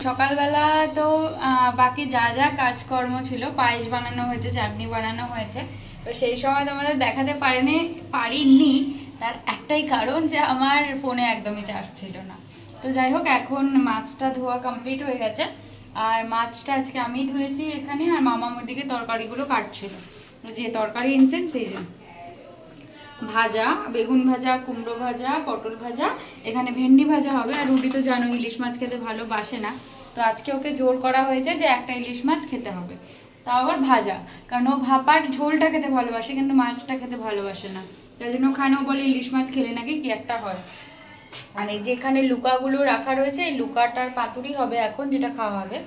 সকালবেলা তো বাকি যা যা কাজকর্ম ছিল, পায়েস বানানো হয়েছে, চাটনি বানানো হয়েছে, তো সেই সময় তোমাদের দেখাতে পারিনি। তার একটাই কারণ যে আমার ফোনে একদমই চার্জ ছিল না। তো যাই হোক, এখন মাছটা ধোয়া কমপ্লিট হয়ে গেছে, আর মাছটা আজকে আমি ধুয়েছি এখানে, আর মামা ওদিকে তরকারিগুলো কাটছিল। যে তরকারি এনেছেন সেই যে ভাজা, বেগুন ভাজা, কুমড়ো ভাজা, পটল ভাজা, এখানে ভেন্ডি ভাজা হবে। আর রুটি তো জানো ইলিশ মাছ খেতে ভালোবাসে না, তো আজকে ওকে জোর করা হয়েছে যে একটা ইলিশ মাছ খেতে হবে, তাও আবার ভাজা, কারণ ও ভাপার ঝোলটা খেতে ভালোবাসে কিন্তু মাছটা খেতে ভালোবাসে না। তাই জন্য ওখানেও বলে ইলিশ মাছ খেলে নাকি কি একটা হয়। আর এই যেখানে লুকাগুলো রাখা রয়েছে, এই লুকাটার পাতুরি হবে এখন, যেটা খাওয়া হবে।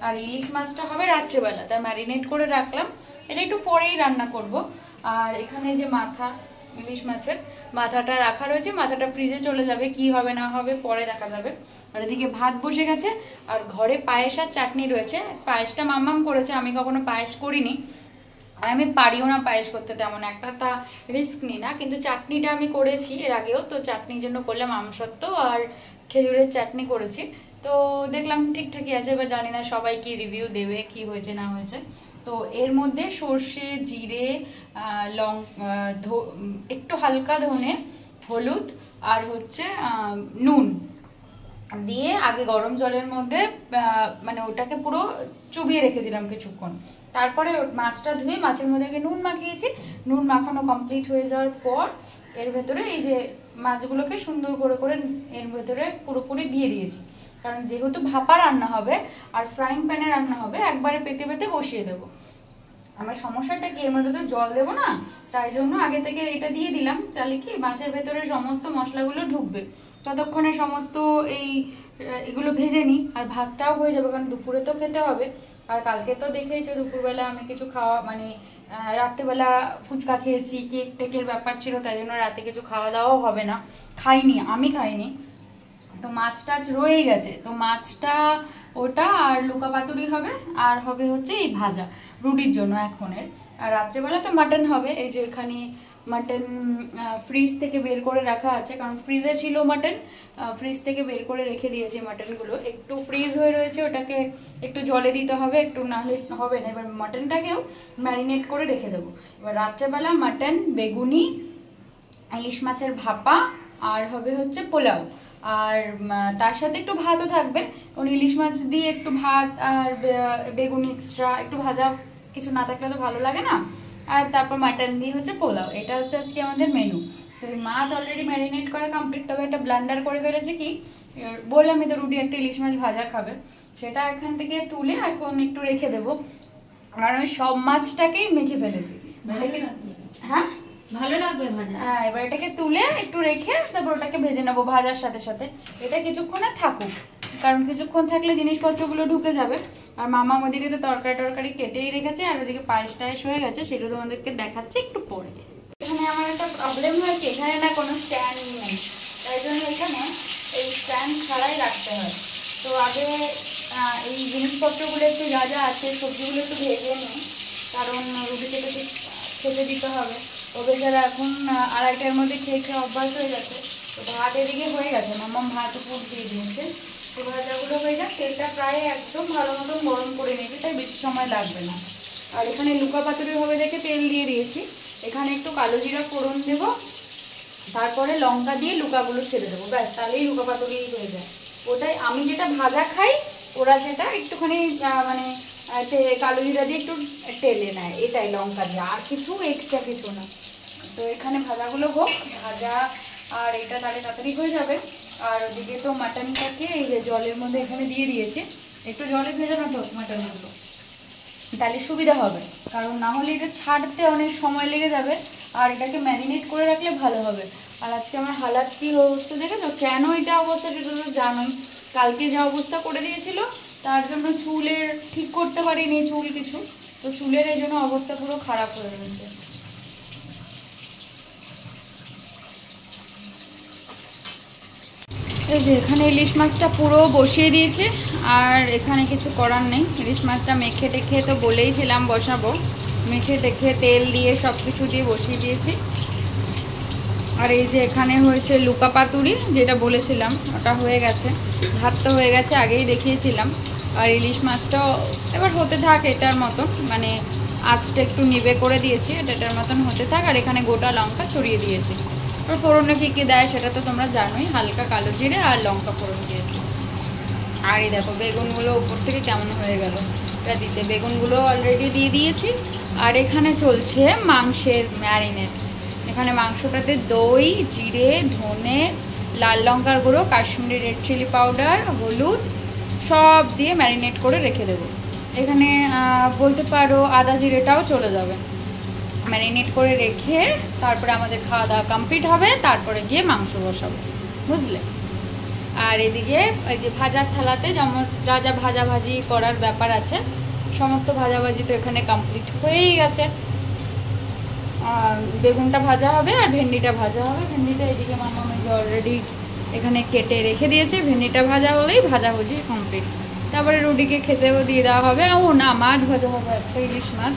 আর ইলিশ মাছটা হবে রাত্রেবেলা, তাই ম্যারিনেট করে রাখলাম, এটা একটু পরেই রান্না করব। আর এখানে যে মাথা, ইলিশ মাছের মাথাটা রাখা রয়েছে, মাথাটা ফ্রিজে চলে যাবে, কি হবে না হবে পরে দেখা যাবে। আর এদিকে ভাত বসে গেছে, আর ঘরে পায়েস আর চাটনি রয়েছে। পায়েসটা মাম্মাম করেছে, আমি কখনো পায়েস করিনি, আর আমি পারিও না পায়েস করতে তেমন একটা, তা রিস্ক নিই না। কিন্তু চাটনিটা আমি করেছি এর আগেও, তো চাটনির জন্য করলাম আমসত্ত্ব আর খেজুরের চাটনি করেছি। তো দেখলাম ঠিকঠাকই আছে, এবার জানি না সবাই কি রিভিউ দেবে, কি হয়েছে না হয়েছে। তো এর মধ্যে সর্ষে, জিরে, একটু হালকা ধনে, হলুদ আর হচ্ছে নুন দিয়ে আগে গরম জলের মধ্যে মানে ওটাকে পুরো চুবিয়ে রেখেছিলাম কিছুক্ষণ। তারপরে মাছটা ধুয়ে মাছের মধ্যে আগে নুন মাখিয়েছি। নুন মাখানো কমপ্লিট হয়ে যাওয়ার পর এর ভেতরে এই যে মাছগুলোকে সুন্দর করে করে এর ভেতরে পুরোপুরি দিয়ে দিয়েছি, কারণ যেহেতু ভাপা রান্না হবে আর ফ্রাইং প্যানে রান্না হবে, একবারে পেতে পেতে বসিয়ে দেবো। আমার সমস্যাটা কি, এর মধ্যে তো জল দেবো না, তাই জন্য আগে থেকে এটা দিয়ে দিলাম, তাহলে কি মাছের ভেতরে সমস্ত মশলাগুলো ঢুকবে, ততক্ষণে সমস্ত এগুলো ভেজে নিই, আর ভাতটাও হয়ে যাবে, কারণ দুপুরে তো খেতে হবে। আর কালকে তো দেখেইছো দুপুরবেলা আমি কিছু খাওয়া মানে রাত্রেবেলা ফুচকা খেয়েছি, কেক টেকের ব্যাপার ছিল, তাই জন্য রাতে কিছু খাওয়া দাওয়াও হবে না, আমি খাইনি। তো মাছ টাছ রয়েই গেছে, তো মাছটা ওটা আর লুকা পাতুরি হবে, আর হবে হচ্ছে এই ভাজা রুটির জন্য এখনের। আর রাত্রেবেলা তো মাটন হবে, এই যে এখানে মাটন ফ্রিজ থেকে বের করে রাখা আছে, কারণ ফ্রিজে ছিল মাটন, ফ্রিজ থেকে বের করে রেখে দিয়েছে মাটনগুলো, একটু ফ্রিজ হয়ে রয়েছে, ওটাকে একটু জলে দিতে হবে, একটু না হলে হবে না। এবার মাটনটাকেও ম্যারিনেট করে রেখে দেবো। এবার রাত্রেবেলা মাটন, বেগুনি, ইলিশ মাছের ভাপা, আর হবে হচ্ছে পোলাও, আর তার সাথে একটু ভাতও থাকবে, কারণ ইলিশ মাছ দিয়ে একটু ভাত আর বেগুনি এক্সট্রা একটু ভাজা কিছু না থাকলে তো ভালো লাগে না। আর তারপর মাটন দিয়ে হচ্ছে পোলাও, এটা হচ্ছে আজকে আমাদের মেনু। তো এই মাছ অলরেডি ম্যারিনেট করা কমপ্লিট, তবে একটা ব্লান্ডার করে ফেলেছে কি, বললামই তো রুটি একটা ইলিশ মাছ ভাজা খাবে, সেটা এখান থেকে তুলে এখন একটু রেখে দেবো, কারণ আমি সব মাছটাকেই মেখে ফেলেছি। হ্যাঁ ভালো লাগবে ভাজা। হ্যাঁ, এবার এটাকে তুলে একটু রেখে তারপর ওটাকে ভেজে নেবো ভাজার সাথে সাথে। এটা কিছুক্ষণ থাকুক, কারণ কিছুক্ষণ থাকলে জিনিসপত্রগুলো ঢুকে যাবে। আর মামা ওদিকে তো তরকারি কেটেই রেখেছে, আর ওদিকে পায়েস টায়েস হয়ে গেছে, সেটা তোমাদেরকে দেখাচ্ছে একটু পরে। এখানে আমার একটা প্রবলেম হয়েছে, এখানে না কোনো স্ট্যান্ড নেই, তাই জন্য এখানে এই স্ট্যান্ড ছাড়াই রাখতে হয়। তো আগে এই জিনিসপত্রগুলো একটু যা যা আছে সবজিগুলো একটু ভেজে নিই, কারণ রুটিকে তো খেতে দিতে হবে। ওদের যারা এখন 2:30টার মধ্যে খেয়ে খেয়ে অভ্যাস হয়ে গেছে, তো ভাত এদিকে হয়ে গেছে, মাম্মাম ভাত পুর দিয়ে দিয়েছে। তো ভাজাগুলো হয়ে যাক, তেলটা প্রায় একদম ভালো মতন গরম করে নিয়েছি, তাই বেশি সময় লাগবে না। আর এখানে লুকা পাতুরি হবে দেখে তেল দিয়ে দিয়েছি, এখানে একটু কালো জিরা ফোড়ন দেবো, তারপরে লঙ্কা দিয়ে লুকাগুলো ছেড়ে দেবো, ব্যাস তাহলেই লুকা পাতুরি হয়ে যায়। ওটাই আমি যেটা ভাজা খাই, ওরা সেটা একটুখানি মানে কালো জিরা দিয়ে একটু টেলে নেয়, এটাই লঙ্কা দিয়ে, আর কিছু এক্সট্রা কিছু না। তো এখানে ভাজাগুলো হোক, ভাজা আর এটা তাহলে তাড়াতাড়ি হয়ে যাবে। আর ওদিকে তো মাটনটাকে এই যে জলের মধ্যে এখানে দিয়ে দিয়েছে, একটু জলে ভেজানো হোক মাটনগুলো, তাহলে সুবিধা হবে, কারণ না হলে এটা ছাড়তে অনেক সময় লেগে যাবে, আর এটাকে ম্যারিনেট করে রাখলে ভালো হবে। আর আজকে আমার হালাত কী অবস্থা দেখেছো, কেন এটা অবস্থা সেটা তো জানোই, কালকে যা অবস্থা করে দিয়েছিল, তার জন্য চুলের ঠিক করতে পারিনি চুল কিছু, তো চুলের এই জন্য অবস্থা পুরো খারাপ হয়ে গেছে। এই যে এখানে ইলিশ মাছটা পুরো বসিয়ে দিয়েছে, আর এখানে কিছু করার নেই, ইলিশ মাছটা মেখে টেখে তো বলেইছিলাম বসাবো, মেখে টেখে তেল দিয়ে সব কিছু দিয়ে বসিয়ে দিয়েছি। আর এই যে এখানে হয়েছে লুকা পাতুরি, যেটা বলেছিলাম ওটা হয়ে গেছে। ভাত তো হয়ে গেছে, আগেই দেখিয়েছিলাম। আর ইলিশ মাছটাও এবার হতে থাক এটার মতন, মানে আঁচটা একটু নিভে করে দিয়েছি, এটার মতন হতে থাক। আর এখানে গোটা লঙ্কা ছড়িয়ে দিয়েছি। আর ফোড়নে কী কী দেয় সেটা তো তোমরা জানোই, হালকা কালো জিরে আর লঙ্কা ফোড়ন দিয়েছি। আর এই দেখো বেগুনগুলো উপর থেকে কেমন হয়ে গেল এটা দিতে, বেগুনগুলো অলরেডি দিয়ে দিয়েছি। আর এখানে চলছে মাংসের ম্যারিনেট। এখানে মাংসটাতে দই, জিরে, ধনে, লাল লঙ্কার গুঁড়ো, কাশ্মীরি রেড চিলি পাউডার, হলুদ সব দিয়ে ম্যারিনেট করে রেখে দেবো। এখানে বলতে পারো আদা জিরেটাও চলে যাবে। ম্যারিনেট করে রেখে তারপরে আমাদের খাওয়া দাওয়া কমপ্লিট হবে, তারপরে গিয়ে মাংস বসাবো, বুঝলে। আর এদিকে এই যে ভাজার থালাতে যেমন যা যা ভাজাভাজি করার ব্যাপার আছে সমস্ত ভাজাভাজি তো এখানে কমপ্লিট হয়েই গেছে। বেগুনটা ভাজা হবে আর ভেন্ডিটা ভাজা হবে। ভেন্ডিটা এদিকে মামা মেজে অলরেডি এখানে কেটে রেখে দিয়েছে। ভেন্ডিটা ভাজা হলেই ভাজাভুজি কমপ্লিট। তারপরে রুটিকে খেতেও দিয়ে দেওয়া হবে। ও না, মাছ ভাজা হবে, একটা ইলিশ মাছ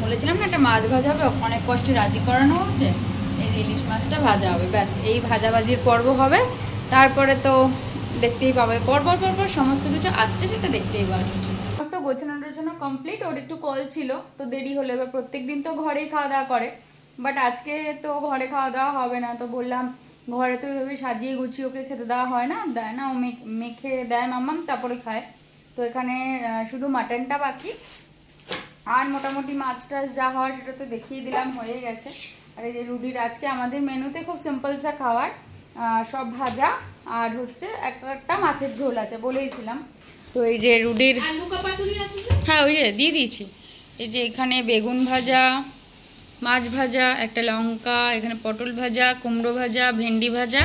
বলেছিলাম না, একটা মাছ ভাজা হবে, অনেক কষ্টে রাজি করানো হচ্ছে। এই ইলিশ মাছটা ভাজা হবে, ব্যাস এই ভাজাভাজির পর্ব হবে। তারপরে তো দেখতেই পাবে পরপর সমস্ত কিছু আসছে, সেটা দেখতেই পাবে। সমস্ত গোছানোর জন্য কমপ্লিট। ওর একটু কল ছিল তো দেরি হলো। এবার প্রত্যেক দিন তো ঘরেই খাওয়া দাওয়া করে, বাট আজকে তো ঘরে খাওয়া দাওয়া হবে না। তো বললাম ঘরে তো ওইভাবে সাজিয়ে গুছিয়ে ওকে খেতে দেওয়া হয় না, দেয় না, ও মেখে দেয় মাম্মাম, তারপরে খায়। তো এখানে শুধু মাটনটা বাকি। আর মোটামুটি মাছ টাছ যা হওয়ার সেটা তো দেখিয়ে দিলাম, হয়ে গেছে। আর এই যে রুটির আজকে আমাদের মেনুতে খুব সিম্পল সা খাওয়ার, সব ভাজা আর হচ্ছে একটা মাছের ঝোল আছে বলেইছিলাম। তো এই যে রুটির, হ্যাঁ ওই যে দিয়ে দিয়েছি। এই যে এখানে বেগুন ভাজা, মাছ ভাজা, একটা লঙ্কা, এখানে পটল ভাজা, কুমড়ো ভাজা, ভেন্ডি ভাজা।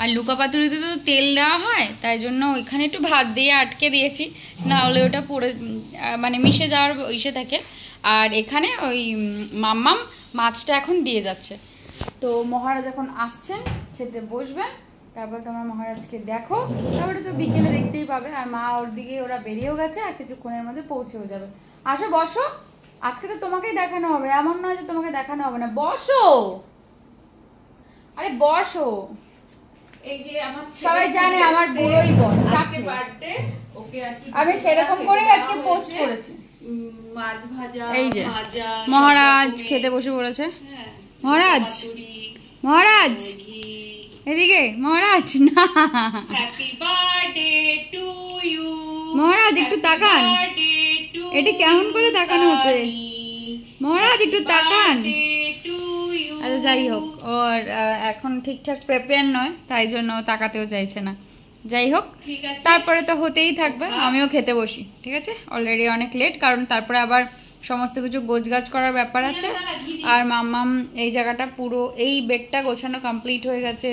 আর লুকা পাতুরিতে তো তেল দেওয়া হয়, তাই জন্য ওইখানে একটু ভাত দিয়ে আটকে দিয়েছি, না হলে ওটা পড়ে মানে মিশে যাওয়ার ইসে থাকে। আর এখানে ওই মাম্মাম মাছটা এখন দিয়ে যাচ্ছে। তো মহারাজ এখন আসছেন, খেতে বসবেন, তারপর তোমরা মহারাজকে দেখো, তারপরে তো বিকেলে দেখতেই পাবে। আর মা ওর দিকে ওরা বেরিয়েও গেছে, আর কিছুক্ষণের মধ্যে পৌঁছেও যাবে। আসো বসো, আজকে তো তোমাকেই দেখানো হবে, এমন নয় যে তোমাকে দেখানো হবে না। বসো, আরে বসো। এই যে আমার সবাই জানে আমার বড়ই বোন, আজকে বার্থডে, ওকে আর কি আমি সেরকম করেই আজকে পোস্ট করেছি। মাছ ভাজা, এই যে ভাজা মহারাজ খেতে বসে পড়েছে। মহারাজ, মহারাজ এদিকে, মহারাজ না, হ্যাপি বার্থডে টু ইউ, মহারাজ একটু তাকান, এটা কেমন করে তাকানো হচ্ছে, মহারাজ একটু তাকান। আচ্ছা যাই হোক, ওর এখন ঠিকঠাক প্রিপেয়ার নয়, তাই জন্য তাকাতেও চাইছে না। যাই হোক, তারপরে তো হতেই থাকবে, আমিও খেতে বসি, ঠিক আছে। অলরেডি অনেক লেট, কারণ তারপরে আবার সমস্ত কিছু গোছগাছ করার ব্যাপার আছে। আর মাম্মাম এই জায়গাটা পুরো, এই বেডটা গোছানো কমপ্লিট হয়ে গেছে,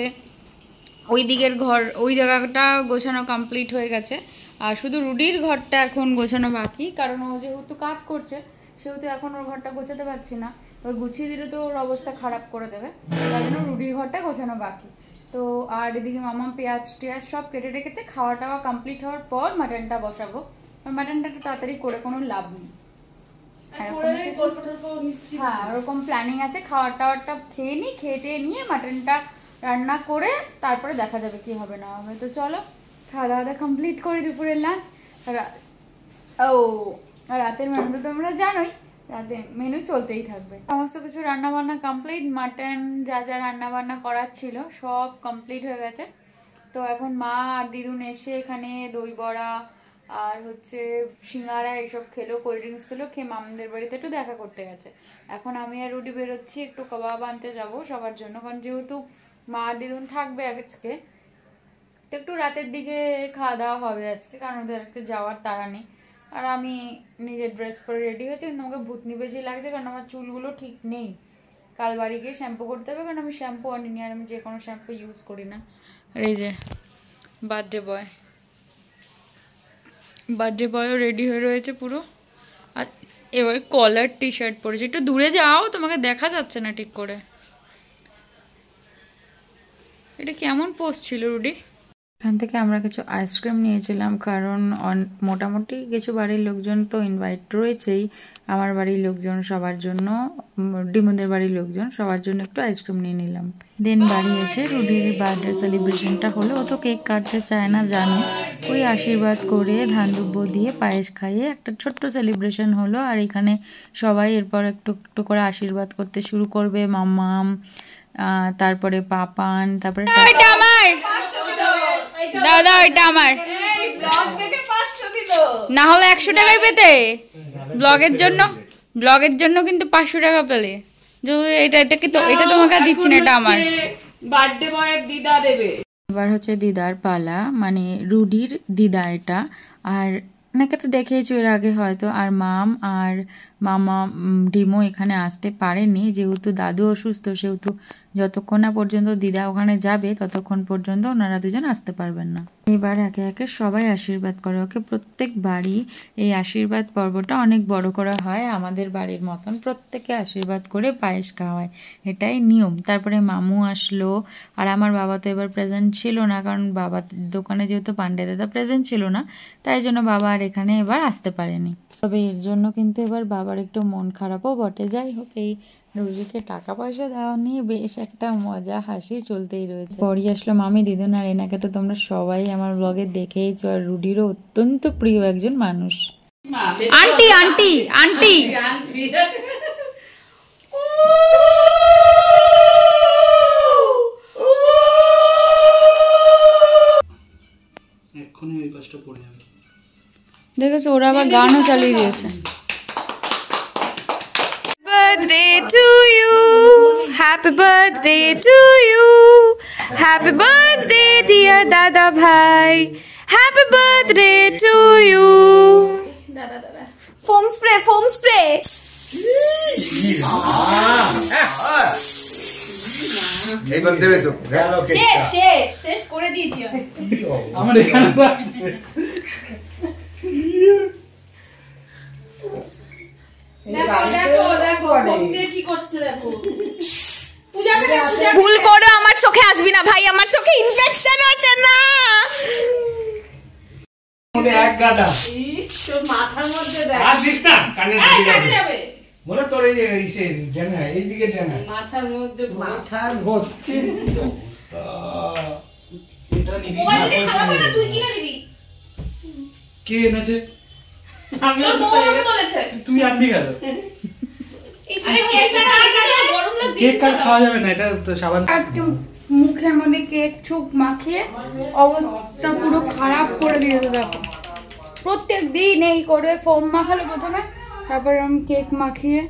ওই দিকের ঘর ওই জায়গাটা গোছানো কমপ্লিট হয়ে গেছে। আর শুধু রুডির ঘরটা এখন গোছানো বাকি, কারণ ও যেহেতু কাজ করছে সেহেতু এখন ওর ঘরটা গোছাতে পারছি না। ওর গুছিয়ে দিলে তো ওর অবস্থা খারাপ করে দেবে, তাই জন্য রুডির ঘরটা গোছানো বাকি। তো আর এদিকে মাম্মাম পেঁয়াজ টেয়াজ সব কেটে রেখেছে। খাওয়া টাওয়া কমপ্লিট হওয়ার পর মাটনটা বসাবো। মাটনটা একটু তাড়াতাড়ি করে কোনো লাভ নেই, হ্যাঁ ওরকম প্ল্যানিং আছে। খাওয়ার টাওয়ারটা খেয়ে নিই, খেয়ে নিয়ে মাটনটা রান্না করে তারপরে দেখা যাবে কি হবে না হবে। তো চলো খাওয়া দাওয়াটা কমপ্লিট করি, দুপুরের লাঞ্চ। ও রাতের মেনু তো তোমরা জানোই, রাতে মেনু চলতেই থাকবে। সমস্ত কিছু রান্না বান্না কমপ্লিট, মাটন যা যা রান্না বান্না করার ছিল সব কমপ্লিট হয়ে গেছে। তো এখন মা আর দিদুন এসে এখানে দই বড়া আর হচ্ছে সিঙ্গারা এইসব খেলো, কোল্ড ড্রিঙ্কস খেলো, খেয়ে মামদের বাড়িতে একটু দেখা করতে গেছে। এখন আমি আর রুটি বেরোচ্ছি, একটু কাবাব আনতে যাবো সবার জন্য, কারণ যেহেতু মা আর দিদুন থাকবে আজকে, তো একটু রাতের দিকে খাওয়া দাওয়া হবে আজকে, কারণ ওদের আজকে যাওয়ার তাড়া নেই। আর আমি নিজের ড্রেস পরে রেডি হয়েছি, কিন্তু আমাকে ভূতনি বেশি লাগছে, কারণ আমার চুলগুলো ঠিক নেই। কাল বাড়ি গিয়ে শ্যাম্পু করতে হবে, কারণ আমি শ্যাম্পু আনিনি, আর আমি যে কোনো শ্যাম্পু ইউজ করি না। আর এই যে বার্থডে বয়ও রেডি হয়ে রয়েছে পুরো। আর এবার কলার টি শার্ট পরেছে। একটু দূরে যাও, তোমাকে দেখা যাচ্ছে না ঠিক করে। এটা কেমন পোজ ছিল রুডি? এখান থেকে আমরা কিছু আইসক্রিম নিয়েছিলাম, কারণ মোটামুটি কিছু বাড়ির লোকজন তো ইনভাইট রয়েছেই, আমার বাড়ির লোকজন সবার জন্য, ডিমুদের বাড়ির লোকজন সবার জন্য একটু আইসক্রিম নিয়ে নিলাম। দেন বাড়ি এসে রুডির বার্থডে সেলিব্রেশনটা হলো। ও তো কেক কাটতে চায় না জানো, ওই আশীর্বাদ করে ধান দুব্য দিয়ে পায়েস খাইয়ে একটা ছোট্ট সেলিব্রেশন হলো। আর এখানে সবাই এরপর একটু একটু করে আশীর্বাদ করতে শুরু করবে, মাম্মাম, তারপরে পাপান, তারপরে দাদা ওইটা আমার, না হলে 100 টাকাই পেতে, ব্লগের জন্য কিন্তু 500 টাকা পেলে। এটা তোমাকে দিচ্ছি না, এটা আমার বার্থডে বয়ের দিদা দেবে। এবার হচ্ছে দিদার পালা, মানে রুডির দিদা এটা। আর অনেকে তো দেখেইছো এর আগে হয়তো। আর মাম আর মামা ডিমো এখানে আসতে পারেনি, যেহেতু দাদু অসুস্থ, সেহেতু যতক্ষণ না পর্যন্ত দিদা ওখানে যাবে ততক্ষণ পর্যন্ত ওনারা দুজন আসতে পারবেন না। এবার একে একে সবাই আশীর্বাদ করে ওকে। প্রত্যেক বাড়ি এই আশীর্বাদ পর্বটা অনেক বড় করা হয়, আমাদের বাড়ির মতন প্রত্যেকে আশীর্বাদ করে পায়েস খাওয়ায়, এটাই নিয়ম। তারপরে মামু আসলো, আর আমার বাবা তো এবার প্রেজেন্ট ছিল না, কারণ বাবার দোকানে যেহেতু পান্ডে দাদা প্রেজেন্ট ছিল না, তাই জন্য বাবা আর এখানে এবার আসতে পারেনি। তবে এর জন্য কিন্তু এবার বাবার একটু মন খারাপও বটে। যাই হোক, এই রুডিকে টাকা পয়সা দেওয়া নিয়ে বেশ একটা মজা হাসি চলতেই রয়েছে। পরই আসলো মামি দিদুন, আর এনাকে তো তোমরা সবাই আমার ব্লগে দেখেইছো, আর রুডিরও অত্যন্ত প্রিয় একজন মানুষ। আন্টি আন্টি আন্টি এক্ষুনি ওই পাশটা পড়ে যাবে। দেখেছো, ওরা আবার গানও চালিয়ে দিয়েছে। Birthday to you, happy birthday to you, happy birthday dear Dada Bhai, happy birthday to you. Foam spray, foam spray. এইবার দেবে তো শেষ করে দিয়েছি আমার এখানে কি করছে দেখো। ভুল করে আমার চোখে আসবি না ভাই, আমার চোখে ইনফেকশন হচ্ছে না। মধ্যে এক গাদা তোর মাথার মধ্যে দেখ, আর দিস না, কানে কাটে যাবে। মনে তোর এই সে জানা এইদিকে জানা মাথার মধ্যে মাথার ভর্তি অবস্থা। এটা নিবি মোবাইল দিয়ে খারাপ করে তুই কিনে দিবি। কে এনেছে? তোর বউ আমাকে বলেছে তুই আনবি কেন? এই সিস্টেমে গরম লাগছে। কেক কাট খাওয়া যাবে না, এটা তো সাবান। আজকে মুখের মধ্যে কেক চুক মাখিয়ে অবস্থা পুরো খারাপ করে দিয়েছে। দেখো, প্রত্যেক দিন এই করে ফোম মাখালো প্রথমে, তারপরে এরকম কেক মাখিয়ে।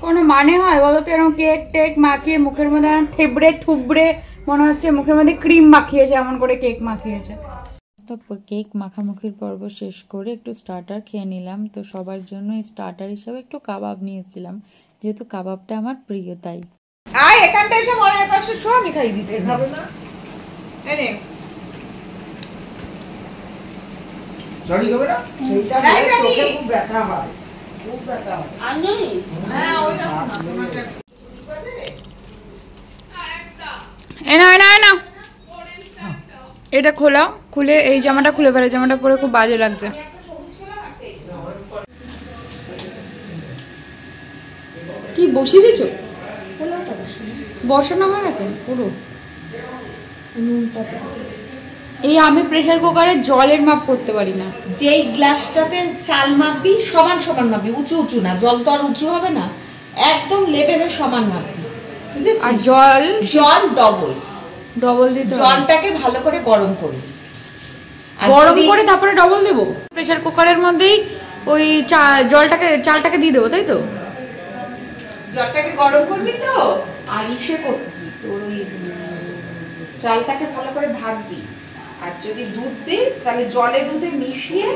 কোনো মানে হয় বলো তো, এরকম কেক টেক মাখিয়ে মুখের মধ্যে থেবড়ে থুবড়ে মনে হচ্ছে মুখের মধ্যে ক্রিম মাখিয়েছে, এমন করে কেক মাখিয়েছে। তো কেক মাখামাখির পর্ব শেষ করে একটু স্টার্টার খেয়ে নিলাম। তো সবার জন্য স্টার্টার হিসাবে একটু কাবাব নিয়েছিলাম, যেহেতু কাবাবটা আমার প্রিয় তাই। আয় এখানটা এসে মনে পাশে শো, আমি খাই দিচ্ছি। খাবে না এনে সরি খাবে না এইটা চোখে খুব ব্যথা হয়, খুব ব্যথা হয়। আনি হ্যাঁ ওই দেখো না তোমাকে না এটা খোলাও, খুলে এই জামাটা খুলে ফেলে, জামাটা পরে খুব বাজে লাগছে। কি বসিয়ে দিয়েছো? বসানো হয়ে গেছে পুরো। এই আমি প্রেসার কুকারে জলের মাপ করতে পারি না। যেই গ্লাসটাতে চাল মাপবি সমান সমান মাপবি, উঁচু উঁচু না, জল তো আর উঁচু হবে না, একদম লেভেলে সমান মাপবি, বুঝেছিস? আর জল ডবল দিতে হবে। জলটাকে ভালো করে গরম করবি, গরম করে তারপরে ডবল দেবো। প্রেসার কুকারের মধ্যেই ওই চালটাকে দিয়ে দেবো, তাই তো? জলটাকে গরম করবি তো, আর ইসে করবি তোর ওই চালটাকে ভালো করে ভাজবি। আর যদি দুধ দিস তাহলে জলে দুধে মিশিয়ে।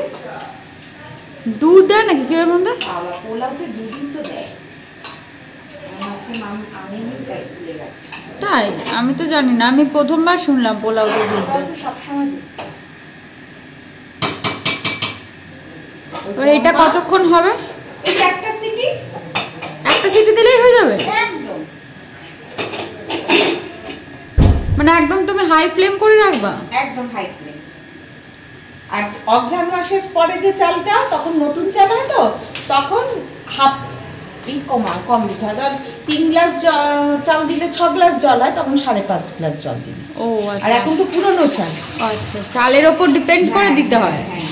দুধ দেয় নাকি কেউ এর মধ্যে? বাবা পোলাওতে দুদিন তো দেয়, আমিনি তাই ভুলে গেছি। তাই? আমি তো জানি না, আমি প্রথমবার শুনলাম পোলাওতে দুধ দেয়। সবসময় এবার এটা কতক্ষণ হবে? এই একটা সিটি, একটা সিটি দিলেই হয়ে যাবে? একদম। মানে একদম তুমি হাই ফ্লেম করে রাখবা? একদম হাই ফ্লেম। আর অঘ্রাণ মাসের পরে যে চালটা, তখন নতুন চাল হয় তো, তখন হাফ কম দিতে হয়। ধর 3 গ্লাস চাল দিলে 6 গ্লাস জল হয়, তখন 5.5 গ্লাস জল দিবি। ও আর আচ্ছা। এখন তো পুরনো চাল। আচ্ছা, চালের ওপর ডিপেন্ড করে দিতে হয়। হ্যাঁ।